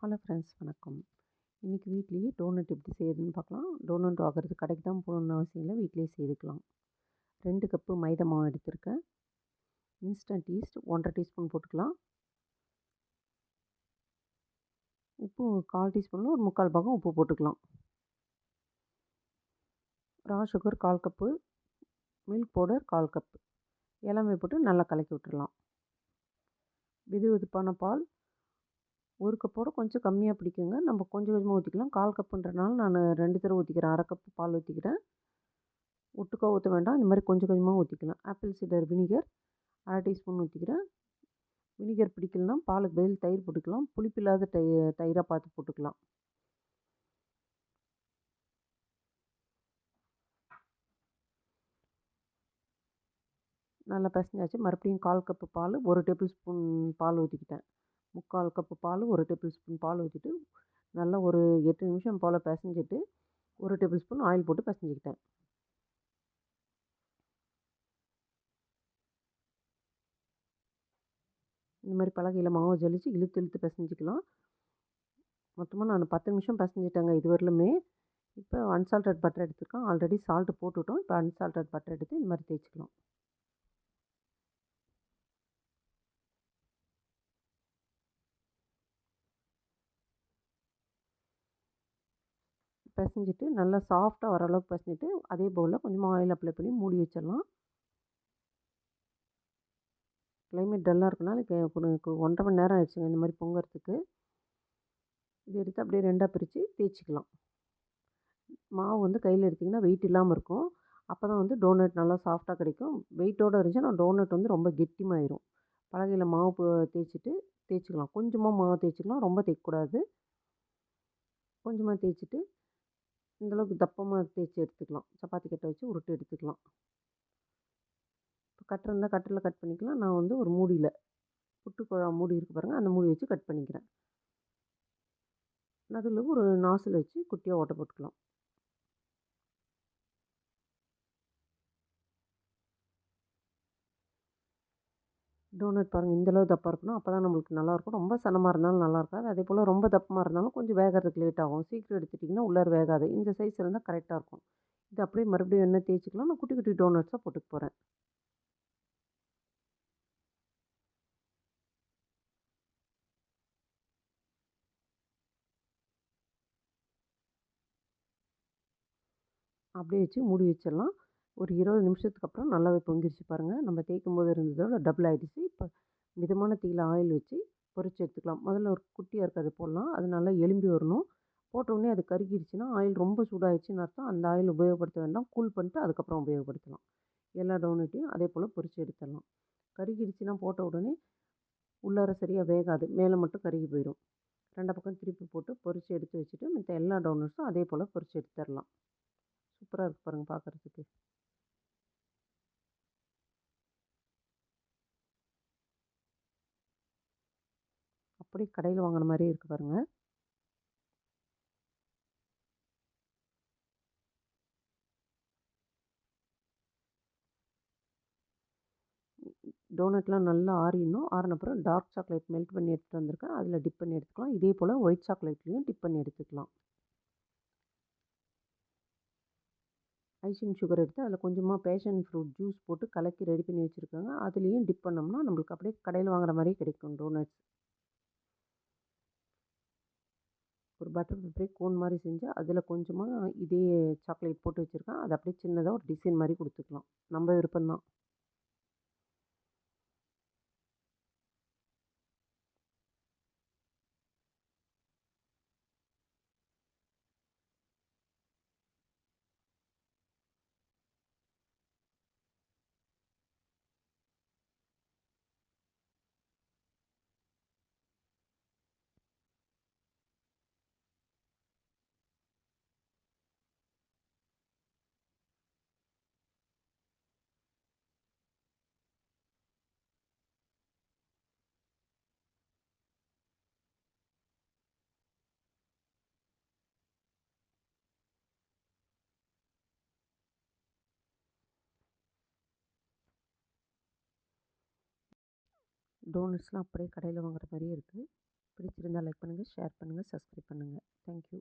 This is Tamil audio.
ஹலோ ஃப்ரெண்ட்ஸ், வணக்கம். இன்றைக்கி வீட்லேயே டோனட் எப்படி செய்யுதுன்னு பார்க்கலாம். டோனட் வாங்குறது கடைக்கு தான் போகணுன்னு அவசியம் இல்லை, வீட்டிலேயே செய்துக்கலாம். 2 கப்பு மைதா மாவு எடுத்திருக்கேன். இன்ஸ்டன்ட் ஈஸ்ட் 1 1/2 டீஸ்பூன் போட்டுக்கலாம். உப்பு 1/4 டீஸ்பூனில் ஒரு 3/4 பாகம் உப்பு போட்டுக்கலாம். Raw sugar 1/4 cup, milk powder 1/4 cup எல்லாமே போட்டு நல்லா கலக்கி விட்டுறலாம். வெதுவெதுப்பான பால் 1 கப்போட கொஞ்சம் கம்மியாக பிடிக்குங்க. நம்ம கொஞ்சம் கொஞ்சமாக ஊற்றிக்கலாம். 1/4 கப்புன்றனால நான் 2 தடவை ஊற்றிக்கிறேன். 1/2 கப்பு பால் ஊற்றிக்கிறேன். ஒட்டுக்கா ஊற்ற வேண்டாம். இந்த மாதிரி கொஞ்சம் கொஞ்சமாக ஊற்றிக்கலாம். ஆப்பிள் சிடர் வினிகர் 1/2 டீஸ்பூன் ஊற்றிக்கிறேன். வினிகர் பிடிக்கலனா பாலுக்கு பதில் தயிர் போட்டுக்கலாம். புளிப்பில்லாத தயிராக பார்த்து போட்டுக்கலாம். நல்லா பிசைஞ்சாச்சு. மறுபடியும் 1/4 கப்பு பால் 1 டேபிள் ஸ்பூன் பால் ஊற்றிக்கிட்டேன். 3/4 கப்பு பால் 1 டேபிள் ஸ்பூன் பால் ஊற்றிட்டு நல்லா ஒரு 8 நிமிஷம் போல் பிசைஞ்சிட்டு 1 டேபிள் ஸ்பூன் ஆயில் போட்டு பிசைஞ்சிக்கிட்டேன். இந்த மாதிரி பலகையில் மாவு ஜலிச்சு இழுத்து இழுத்து பிசைஞ்சிக்கலாம். மொத்தமாக நான் 10 நிமிஷம் பிசைஞ்சிட்டேங்க இதுவரையிலுமே. இப்போ அன்சால்டட் பட்டர் எடுத்துருக்கேன். ஆல்ரெடி சால்ட்டு போட்டுவிட்டோம். இப்போ அன்சால்டட் பட்டர் எடுத்து இந்த மாதிரி தேய்ச்சிக்கலாம். பிசைஞ்சிட்டு நல்லா சாஃப்டாக வர அளவுக்கு பிசைஞ்சிட்டு அதே பவுலில் கொஞ்சமாக ஆயில் அப்ளை பண்ணி மூடி வச்சிடலாம். கிளைமேட் டல்லாக இருக்கனால எனக்கு 1 1/2 மணி நேரம் ஆயிடுச்சுங்க இந்த மாதிரி பொங்கறதுக்கு. இது எடுத்து அப்படியே 2ஆக பிரித்து தேய்ச்சிக்கலாம். மாவு வந்து கையில் எடுத்திங்கன்னா வெயிட் இல்லாமல் இருக்கும். அப்போ தான் வந்து டோனட் நல்லா சாஃப்டாக கிடைக்கும். வெயிட்டோடு இருந்துச்சுன்னா டோனட் வந்து ரொம்ப கெட்டிமாயிரும். பலகையில் மாவு தேய்ச்சிக்கலாம். கொஞ்சமாக மாவு தேய்ச்சிக்கலாம். ரொம்ப தேய்க்கக்கூடாது. கொஞ்சமாக தேய்ச்சிட்டு இந்தளவுக்கு தப்பமாக தேய்ச்சி எடுத்துக்கலாம். சப்பாத்தி கட்டை வச்சு உருட்டு எடுத்துக்கலாம். இப்போ கட்டர் இருந்தால் கட்டரில் கட் பண்ணிக்கலாம். நான் வந்து ஒரு மூடியில் புட்டுக்குழா மூடி இருக்குது பாருங்கள், அந்த மூடி வச்சு கட் பண்ணிக்கிறேன். நடுவில் ஒரு நாசில் வச்சு குட்டியாக ஓட்டை போட்டுக்கலாம். டோனட் பாருங்கள் இந்தளவு தப்பாக இருக்கணும். அப்போ தான் நம்மளுக்கு நல்லாயிருக்கும். ரொம்ப சன்னமாக இருந்தாலும் நல்லா இருக்காது. அதே போல் ரொம்ப தப்பமாக இருந்தாலும் கொஞ்சம் வேகிறதுக்கு லேட் ஆகும். சீக்கிரம் எடுத்துட்டிங்கன்னா உள்ளார வேகாது. இந்த சைஸ் இருந்தால் கரெக்டாக இருக்கும். இது அப்படியே மறுபடியும் எண்ணெய் தேய்ச்சிக்கலாம். நான் குட்டி குட்டி டோனட்ஸாக போட்டுக்க போகிறேன். அப்படியே வச்சு மூடி வச்சிடலாம். ஒரு 20 நிமிஷத்துக்கு அப்புறம் நல்லாவே பொங்கிருச்சு பாருங்கள். நம்ம தேய்க்கும்போது இருந்ததோட டபுள் ஆகிடுச்சு. இப்போ மிதமான தீயில் ஆயில் வச்சு பொரிச்சு எடுத்துக்கலாம். முதல்ல ஒரு குட்டியாக இருக்கிறது போடலாம். அது நல்லா எலும்பி வரணும். போட்டவுடனே அது கருகிடுச்சுன்னா ஆயில் ரொம்ப சூடாகிடுச்சின்னு அர்த்தம். அந்த ஆயில் உபயோகப்படுத்த வேண்டாம். கூல் பண்ணிட்டு அதுக்கப்புறம் உபயோகப்படுத்தலாம். எல்லா டோனட்டையும் அதே போல் பொரிச்சு எடுத்துடலாம். கருகிடுச்சுன்னா போட்ட உடனே உள்ளார சரியாக வேகாது. மேலே மட்டும் கருகி போயிடும். 2 பக்கம் திருப்பி போட்டு பொரிச்சு எடுத்து வச்சுட்டு மித்த எல்லா டோனட்ஸும் அதே போல் பொரிச்சு எடுத்துடலாம். சூப்பராக இருக்குது பாருங்கள் பார்க்குறதுக்கு. அப்படியே கடையில் வாங்குற மாதிரியே இருக்குது பாருங்கள். டோனட்லாம் நல்லா ஆறிடணும். ஆறினப்புறம் டார்க் சாக்லேட் மெல்ட் பண்ணி எடுத்துகிட்டு வந்திருக்கேன். அதில் டிப் பண்ணி எடுத்துக்கலாம். இதே போல் ஒயிட் சாக்லேட்லேயும் டிப் பண்ணி எடுத்துக்கலாம். ஐசிங் சுகர் எடுத்து அதில் கொஞ்சமாக பேஷன் ஃப்ரூட் ஜூஸ் போட்டு கலக்கி ரெடி பண்ணி வச்சுருக்காங்க. அதுலேயும் டிப் பண்ணோம்னா நம்மளுக்கு அப்படியே கடையில் வாங்குற மாதிரியே கிடைக்கும் டோனட்ஸ். ஒரு பட்டர் பேப்பரே கோன் மாதிரி செஞ்சு அதில் கொஞ்சமாக இதே சாக்லேட் போட்டு வச்சுருக்கேன். அதை அப்படியே சின்னதாக ஒரு டிசைன் மாதிரி கொடுத்துக்கலாம். நம்ம விருப்பம்தான். டோனட்ஸ்லாம் அப்படியே கடையில் வாங்குற மாதிரியே இருக்குது. பிடிச்சிருந்தா லைக் பண்ணுங்கள், ஷேர் பண்ணுங்கள், சப்ஸ்கிரைப் பண்ணுங்கள். தேங்க்யூ.